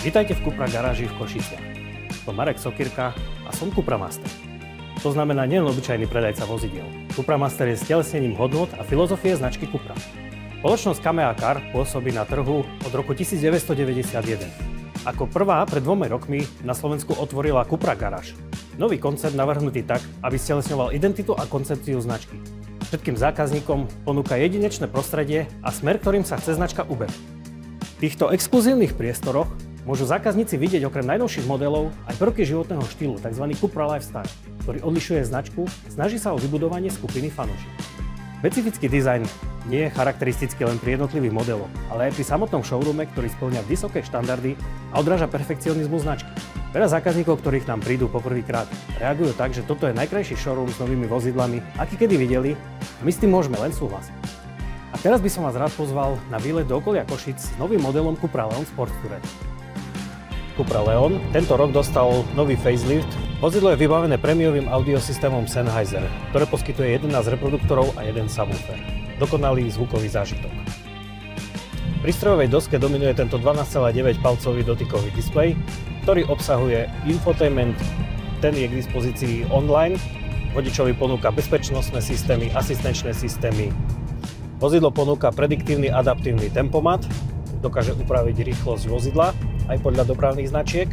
Vítajte v Cupra garáži v Košiciach. Som Marek Sokyrka a som Cupra Master. To znamená nielen obyčajný predajca vozidiel. Cupra Master je stelesnením hodnôt a filozofie značky Cupra. Spoločnosť Kamea Car pôsobí na trhu od roku 1991. Ako prvá pred 2 rokmi na Slovensku otvorila Cupra garáž. Nový koncept navrhnutý tak, aby stelesňoval identitu a koncepciu značky. Všetkým zákazníkom ponúka jedinečné prostredie a smer, ktorým sa chce značka uberať. V týchto exkluzívnych priestoroch môžu zákazníci vidieť okrem najnovších modelov aj prvky životného štýlu, tzv. Cupra Lifestyle, ktorý odlišuje značku, snaží sa o vybudovanie skupiny fanúšikov. Špecifický dizajn nie je charakteristický len pri jednotlivých modeloch, ale aj pri samotnom showroome, ktorý spĺňa vysoké štandardy a odráža perfekcionizmus značky. Veľa zákazníkov, ktorí k nám prídu poprvýkrát, reagujú tak, že toto je najkrajší showroom s novými vozidlami, aký kedy videli, a my s tým môžeme len súhlasiť. A teraz by som vás rád pozval na výlet do okolia Košic s novým modelom Cupra Leon Sport Tourer. Cupra Leon tento rok dostal nový facelift. Vozidlo je vybavené prémiovým audiosystémom Sennheiser, ktoré poskytuje 11 reproduktorov a 1 subwoofer. Dokonalý zvukový zážitok. Pri strojovej doske dominuje tento 12,9-palcový dotykový displej, ktorý obsahuje infotainment, ten je k dispozícii online. Vodičovi ponúka bezpečnostné systémy, asistenčné systémy. Vozidlo ponúka prediktívny adaptívny tempomat, dokáže upraviť rýchlosť vozidla aj podľa dopravných značiek.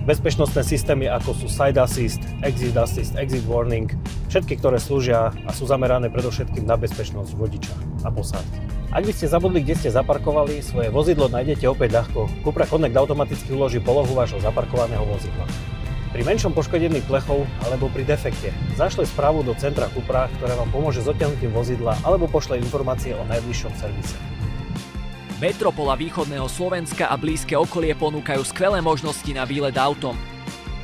Bezpečnostné systémy ako sú Side Assist, Exit Warning, všetky, ktoré slúžia a sú zamerané predovšetkým na bezpečnosť vodiča a posádky. Ak by ste zabudli, kde ste zaparkovali, svoje vozidlo nájdete opäť ľahko. Cupra Connect automaticky uloží polohu vášho zaparkovaného vozidla. Pri menšom poškodení plechov alebo pri defekte zašle správu do centra Cupra, ktoré vám pomôže s odtiahnutím vozidla alebo pošle informácie o najbližšom servise. Metropola východného Slovenska a blízke okolie ponúkajú skvelé možnosti na výlet autom.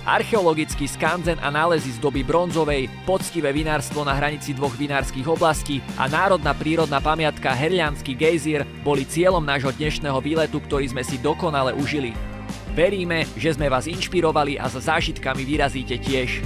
Archeologický skanzen a nálezy z doby bronzovej, poctivé vinárstvo na hranici dvoch vinárskych oblastí a národná prírodná pamiatka Herlianský gejzír boli cieľom nášho dnešného výletu, ktorý sme si dokonale užili. Veríme, že sme vás inšpirovali a za zážitkami vyrazíte tiež.